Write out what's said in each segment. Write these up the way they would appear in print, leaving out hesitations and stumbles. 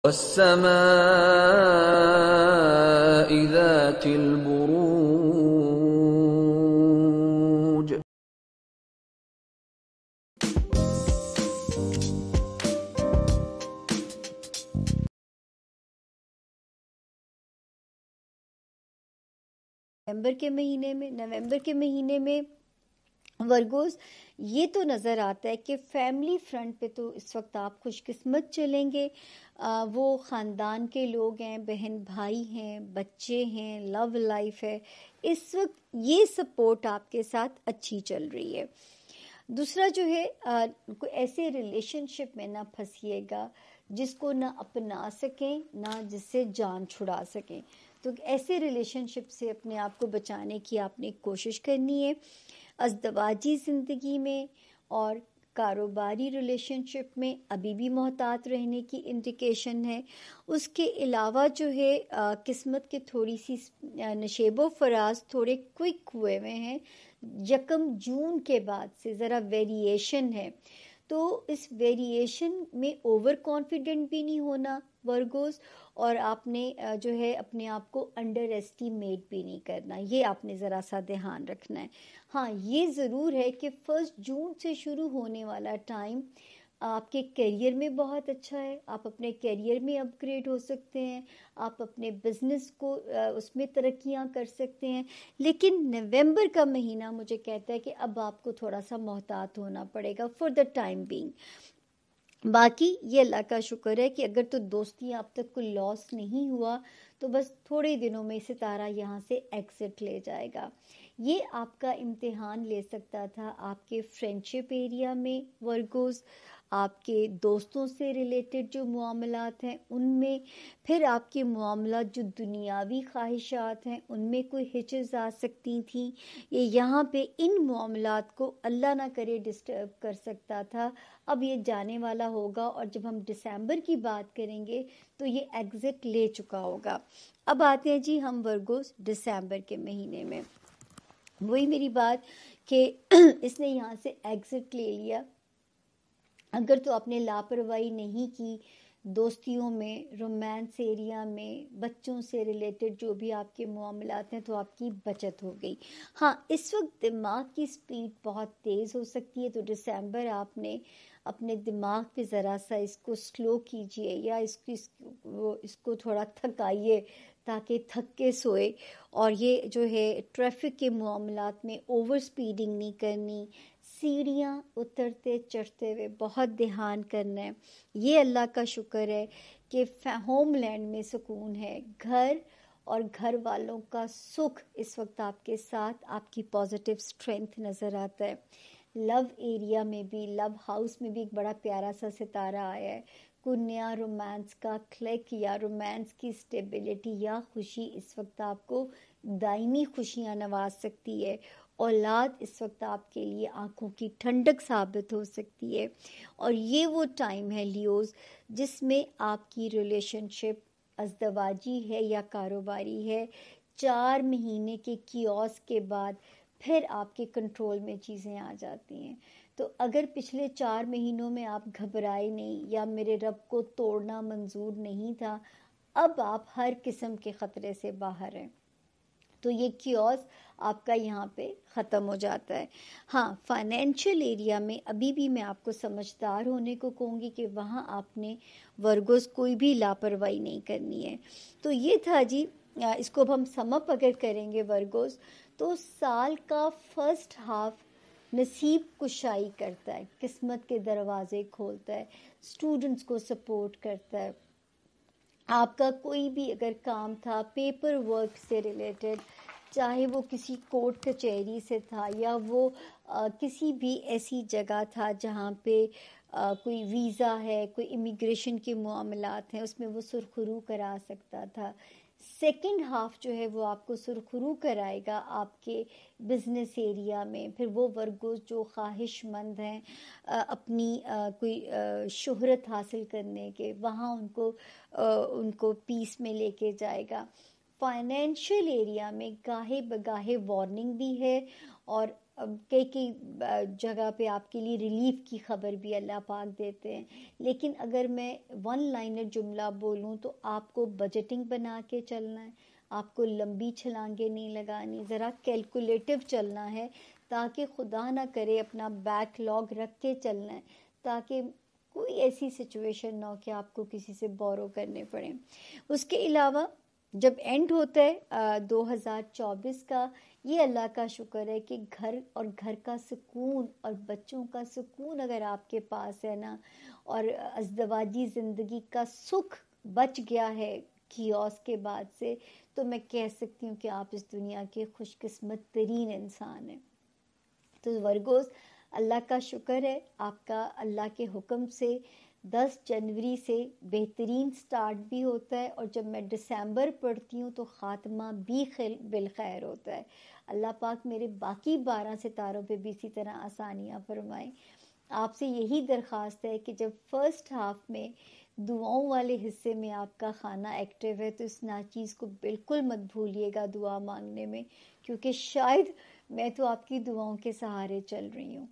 والسماء ذات البروج. نومبر کے مہینے میں ورگوز یہ تو نظر آتا ہے کہ فیملی فرنٹ پہ تو اس وقت آپ خوش قسمت چلیں گے. وہ خاندان کے لوگ ہیں، بہن بھائی ہیں، بچے ہیں، لو لائف ہے، اس وقت یہ سپورٹ آپ کے ساتھ اچھی چل رہی ہے. دوسرا جو ہے کوئی ایسے ریلیشن شپ میں نہ پھنسیے گا جس کو نہ اپنا سکیں نہ جس سے جان چھڑا سکیں. تو ایسے ریلیشن شپ سے اپنے آپ کو بچانے کی آپ نے کوشش کرنی ہے. ازدواجی زندگی میں اور کاروباری ریلیشن شپ میں ابھی بھی محتاط رہنے کی انڈیکیشن ہے. اس کے علاوہ جو ہے قسمت کے تھوڑی سی نشیب و فراز تھوڑے کوئک ہوئے ہوئے ہیں. 1 جون کے بعد سے ذرا ویریشن ہے، تو اس ویریشن میں اوور کانفیڈنٹ بھی نہیں ہونا ورگوز، اور آپ نے جو ہے اپنے آپ کو انڈر ایسٹیمیٹ بھی نہیں کرنا. یہ آپ نے ذرا سا دھیان رکھنا ہے. ہاں یہ ضرور ہے کہ 1 جون سے شروع ہونے والا ٹائم آپ کے کیریئر میں بہت اچھا ہے. آپ اپنے کیریئر میں اپ گریڈ ہو سکتے ہیں، آپ اپنے بزنس کو اس میں ترقیاں کر سکتے ہیں. لیکن نومبر کا مہینہ مجھے کہتا ہے کہ اب آپ کو تھوڑا سا محتاط ہونا پڑے گا فار دا ٹائم بینگ. باقی یہ اللہ کا شکر ہے کہ اگر تو دوستی اب تک کوئی لاس نہیں ہوا تو بس تھوڑے دنوں میں ستارہ یہاں سے ایگزٹ لے جائے گا. یہ آپ کا امتحان لے سکتا تھا آپ کے فرینڈشپ ایریا میں ورگوز، آپ کے دوستوں سے ریلیٹڈ جو معاملات ہیں ان میں، پھر آپ کے معاملات جو دنیاوی خواہشات ہیں ان میں کوئی ہچز آ سکتی تھیں. یہ یہاں پہ ان معاملات کو اللہ نہ کرے ڈسٹرب کر سکتا تھا. اب یہ جانے والا ہوگا، اور جب ہم دسمبر کی بات کریں گے تو یہ ایگزٹ لے چکا ہوگا. اب آتے ہیں جی ہم ورگوز دسمبر کے مہینے میں. وہی میری بات کہ اس نے یہاں سے ایگزٹ لے لیا. اگر تو آپ نے لاپرواہی نہیں کی دوستیوں میں، رومانس ایریا میں، بچوں سے ریلیٹڈ جو بھی آپ کے معاملات ہیں، تو آپ کی بچت ہو گئی. ہاں اس وقت دماغ کی سپیڈ بہت تیز ہو سکتی ہے، تو دسمبر آپ نے اپنے دماغ پہ ذرا سا اس کو سلو کیجئے، یا اس کو تھوڑا تھکائیے تاکہ تھک کے سوئے. اور یہ جو ہے ٹریفک کے معاملات میں اوور سپیڈنگ نہیں کرنی، سیڑھیاں اترتے چڑھتے ہوئے بہت دھیان کرنا ہے. یہ اللہ کا شکر ہے کہ ہوم لینڈ میں سکون ہے، گھر اور گھر والوں کا سکھ اس وقت آپ کے ساتھ، آپ کی پازیٹیو سٹرینتھ نظر آتا ہے. لو ایریا میں بھی، لو ہاؤس میں بھی ایک بڑا پیارا سا ستارہ آیا ہے. کوئی نیا رومانس کا کلک یا رومانس کی سٹیبلٹی یا خوشی اس وقت آپ کو دائمی خوشیاں نواز سکتی ہے. اولاد اس وقت آپ کے لیے آنکھوں کی ٹھنڈک ثابت ہو سکتی ہے. اور یہ وہ ٹائم ہے لیوز جس میں آپ کی ریلیشن شپ ازدواجی ہے یا کاروباری ہے، 4 مہینے کے کیوس کے بعد پھر آپ کے کنٹرول میں چیزیں آ جاتی ہیں. تو اگر پچھلے 4 مہینوں میں آپ گھبرائے نہیں یا میرے رب کو توڑنا منظور نہیں تھا، اب آپ ہر قسم کے خطرے سے باہر ہیں. تو یہ کیوس آپ کا یہاں پہ ختم ہو جاتا ہے. ہاں فائنینشیل ایریا میں ابھی بھی میں آپ کو سمجھدار ہونے کو کہوں گی کہ وہاں آپ نے ورگوز کوئی بھی لاپرواہی نہیں کرنی ہے. تو یہ تھا جی. اس کو اب ہم سم اپ اگر کریں گے ورگوز، تو سال کا فرسٹ ہاف نصیب کشائی کرتا ہے، قسمت کے دروازے کھولتا ہے، اسٹوڈنٹس کو سپورٹ کرتا ہے. آپ کا کوئی بھی اگر کام تھا پیپر ورک سے ریلیٹڈ، چاہے وہ کسی کورٹ کچہری سے تھا یا وہ کسی بھی ایسی جگہ تھا جہاں پہ کوئی ویزا ہے، کوئی امیگریشن کے معاملات ہیں، اس میں وہ سرخرو کرا سکتا تھا. سیکنڈ ہاف جو ہے وہ آپ کو سرخرو کرائے گا آپ کے بزنس ایریا میں. پھر وہ ورگوز جو خواہش مند ہیں اپنی کوئی شہرت حاصل کرنے کے، وہاں ان کو پیس میں لے کے جائے گا. فائنینشیل ایریا میں گاہے بگاہے وارننگ بھی ہے، اور کئی جگہ پہ آپ کے لیے ریلیف کی خبر بھی اللہ پاک دیتے ہیں. لیکن اگر میں ون لائنر جملہ بولوں تو آپ کو بجٹنگ بنا کے چلنا ہے, آپ کو لمبی چھلانگیں نہیں لگانی, ذرا کیلکولیٹو چلنا ہے, تاکہ خدا نہ کرے اپنا بیک لاگ رکھ کے چلنا ہے, تاکہ کوئی ایسی سچویشن نہ ہو کہ آپ کو کسی سے بورو کرنے پڑیں. اس کے علاوہ جب اینڈ ہوتا ہے 2024 کا, یہ اللہ کا شکر ہے کہ گھر اور گھر کا سکون اور بچوں کا سکون اگر آپ کے پاس ہے نا, اور ازدواجی زندگی کا سکھ بچ گیا ہے کیوس کے بعد سے, تو میں کہہ سکتی ہوں کہ آپ اس دنیا کے خوش قسمت ترین انسان ہیں. تو ورگوز اللہ کا شکر ہے, آپ کا اللہ کے حکم سے 10 جنوری سے بہترین سٹارٹ بھی ہوتا ہے, اور جب میں دسمبر پڑھتی ہوں تو خاتمہ بھی بالخیر ہوتا ہے. اللہ پاک میرے باقی 12 ستاروں پہ بھی اسی طرح آسانیاں فرمائیں. آپ سے یہی درخواست ہے کہ جب فرسٹ ہاف میں دعاؤں والے حصے میں آپ کا خانہ ایکٹیو ہے, تو اس ناچیز کو بالکل مت بھولیے گا دعا مانگنے میں, کیونکہ شاید میں تو آپ کی دعاؤں کے سہارے چل رہی ہوں.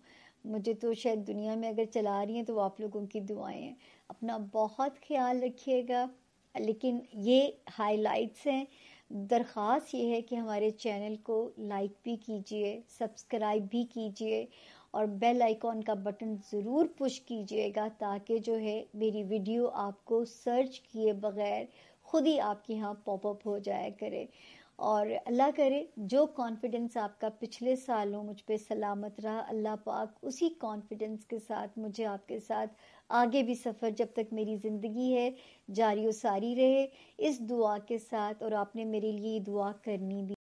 مجھے تو شاید دنیا میں اگر چلا رہی ہیں تو وہ آپ لوگوں کی دعائیں ہیں. اپنا بہت خیال رکھیے گا. لیکن یہ ہائی لائٹس ہیں. درخواست یہ ہے کہ ہمارے چینل کو لائک بھی کیجئے, سبسکرائب بھی کیجئے, اور بیل آئیکن کا بٹن ضرور پش کیجئے گا, تاکہ جو ہے میری ویڈیو آپ کو سرچ کیے بغیر خود ہی آپ کے ہاں پاپ اپ ہو جایا کرے. اور اللہ کرے جو کانفیڈنس آپ کا پچھلے سالوں مجھ پہ سلامت رہا, اللہ پاک اسی کانفیڈنس کے ساتھ مجھے آپ کے ساتھ آگے بھی سفر جب تک میری زندگی ہے جاری و ساری رہے, اس دعا کے ساتھ. اور آپ نے میرے لیے دعا کرنی بھی